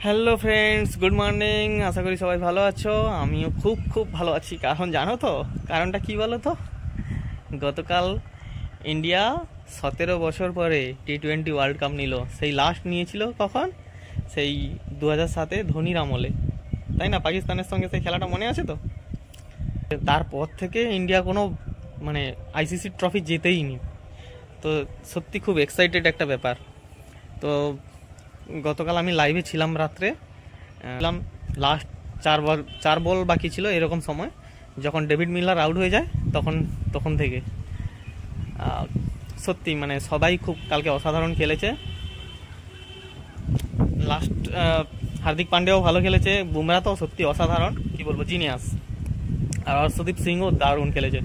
Hello friends, good morning. আশা করি সবাই ভালো আছো। আমিও খুব খুব ভালো আছি। কারণ জানো তো কারণটা কি বলো তো? গতকাল ইন্ডিয়া 17 বছর পরে T20 ওয়ার্ল্ড কাপ নিল। সেই লাস্ট নিয়েছিল কখন? সেই 2007-এ ধোনির আমলে, তাই না? পাকিস্তানের সঙ্গে সেই খেলাটা মনে আছে তো? তারপর থেকে ইন্ডিয়া কোনো আইসিসি ট্রফি জেতেই নি। তো সত্যি খুব এক্সাইটেড একটা ব্যাপার। তো গতকাল আমি লাইভে ছিলাম রাত্রে, লাস্ট চার বল বাকি ছিল এরকম সময়, যখন ডেভিড মিলার আউট হয়ে যায় তখন থেকে সত্যি সবাই খুব কালকে অসাধারণ খেলেছে। লাস্ট হার্দিক পান্ডেও ভালো খেলেছে, বুমরা তো সত্যি অসাধারণ, কি বলবো, জিনিয়াস। আর হর্ষদীপ সিংও দারুণ খেলেছে।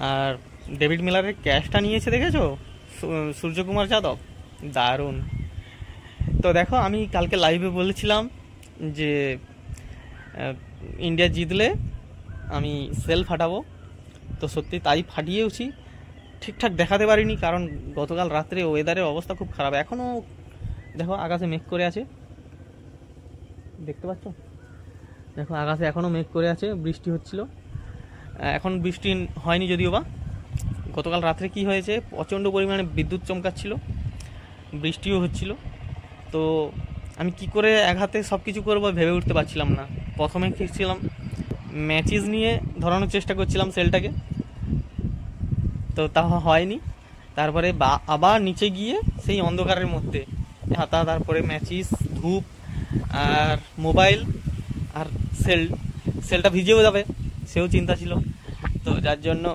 আর ডেভিড মিলারের ক্যাচটা নিয়েছে দেখেছো সূর্যকুমার যাদব, দারুণ। তো দেখো, আমি কালকে লাইভে বলেছিলাম যে ইন্ডিয়া জিতলে আমি সেল ফাটাবো। তো সত্যি তাই ফাটিয়েওছি। ঠিকঠাক দেখাতে পারিনি কারণ গতকাল রাত্রে ওয়েদারের অবস্থা খুব খারাপ। এখনও দেখো আকাশে মেঘ করে আছে, দেখতে পাচ্ছ? দেখো আকাশে এখনও মেঘ করে আছে, বৃষ্টি হচ্ছিল। এখন বৃষ্টি হয়নি যদিও বা। গতকাল রাত্রে কি হয়েছে, প্রচণ্ড পরিমাণে বিদ্যুৎ চমকাচ্ছিল, বৃষ্টিও হচ্ছিল। তো আমি কি করে এক হাতে সব কিছু করবো ভেবে উঠতে পারছিলাম না। প্রথমে খেলছিলাম ম্যাচেস নিয়ে ধরানোর চেষ্টা করছিলাম সেলটাকে, তো তা হয়নি। তারপরে আবার নিচে গিয়ে সেই অন্ধকারের মধ্যে তারপরে ম্যাচিস, ধূপ আর মোবাইল আর সেলটা ভিজেও যাবে, সেও চিন্তা ছিল। তো যার জন্য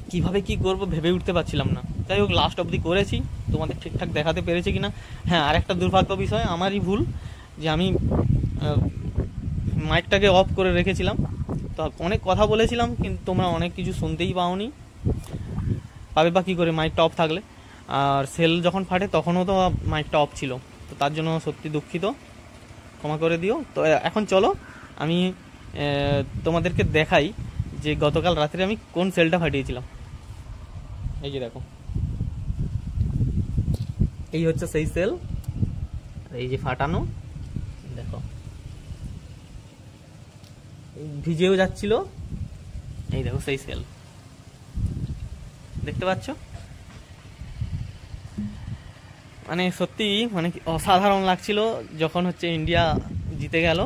কিভাবে কি করব ভেবে উঠতে পারছিলাম না। যাই হোক, লাস্ট অবধি করেছি। তোমাদের ঠিকঠাক দেখাতে পেরেছে কিনা? হ্যাঁ, আর একটা দুর্ভাগ্য বিষয়, আমারই ভুল, যে আমি মাইকটাকে অফ করে রেখেছিলাম। তো অনেক কথা বলেছিলাম, কিন্তু তোমরা অনেক কিছু শুনতেই পাওনি। পাবে বা কী করে মাইকটা অফ থাকলে? আর সেল যখন ফাটে তখনও তো মাইকটা অফ ছিল। তো তার জন্য সত্যি দুঃখিত, ক্ষমা করে দিও। তো এখন চলো আমি তোমাদেরকে দেখাই যে গতকাল রাত্রে আমি কোন সেলটা ফাটিয়েছিলাম। এই যে দেখো, এই হচ্ছে সেই সেল, এই যে ফাটানো, দেখো ভিজেও যাচ্ছিল। এই দেখো সেই সেল, দেখতে পাচ্ছ? সত্যি অসাধারণ লাগছিল যখন হচ্ছে ইন্ডিয়া জিতে গেল।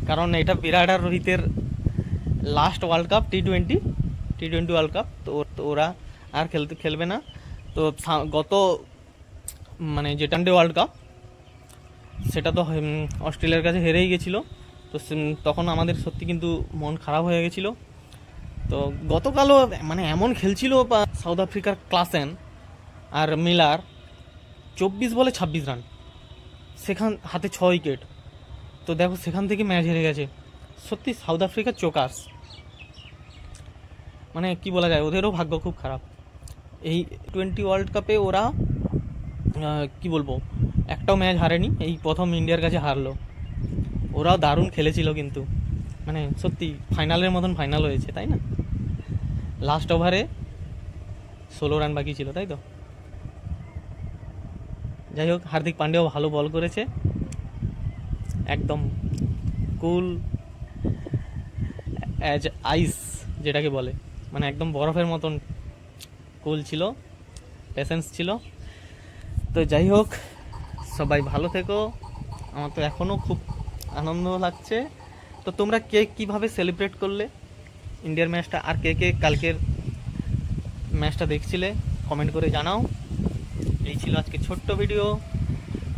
কারণ এটা বিরাট আর রোহিতের last world cup, T twenty world cup. তো ওরা আর খেলবে না। তো গত যেটা ওয়ার্ল্ড কাপ, সেটা তো অস্ট্রেলিয়ার কাছে হেরেই গেছিলো। তো তখন আমাদের সত্যি কিন্তু মন খারাপ হয়ে গেছিলো। তো গতকালও এমন খেলছিল সাউথ আফ্রিকার ক্লাসেন আর মিলার, 24 বলে 26 রান, সেখান হাতে 6 উইকেট। তো দেখো সেখান থেকে ম্যাচ হেরে গেছে। সত্যি সাউথ আফ্রিকার চোকাস, কি বলা যায়, ওদেরও ভাগ্য খুব খারাপ। এই টি20 ওয়ার্ল্ড কাপে ওরা কি বলবো, একটাও ম্যাচ হারেনি, এই প্রথম ইন্ডিয়ার কাছে হারলো। ওরাও দারুণ খেলেছিল, কিন্তু সত্যি ফাইনালের মতন ফাইনাল হয়েছে, তাই না? লাস্ট ওভারে 16 রান বাকি ছিল, তাই তো? যাই হোক, হার্দিক পান্ডেও ভালো বল করেছে, একদম কুল অ্যাজ আইস যেটাকে বলে, একদম বরফের মতন কুল ছিল, পেশেন্স ছিল। তো যাই হোক, সবাই ভালো থেকো। আমার তো এখনও খুব আনন্দ লাগছে। তো তোমরা কে কীভাবে সেলিব্রেট করলে ইন্ডিয়ার ম্যাচটা, আর কে কে কালকের ম্যাচটা দেখছিলে কমেন্ট করে জানাও। এই ছিল আজকে ছোট্ট ভিডিও।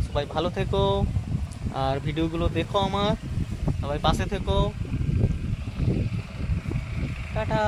সবাই ভালো থেকো, আর ভিডিওগুলো দেখো আমার, সবাই পাশে থেকো। টাটা।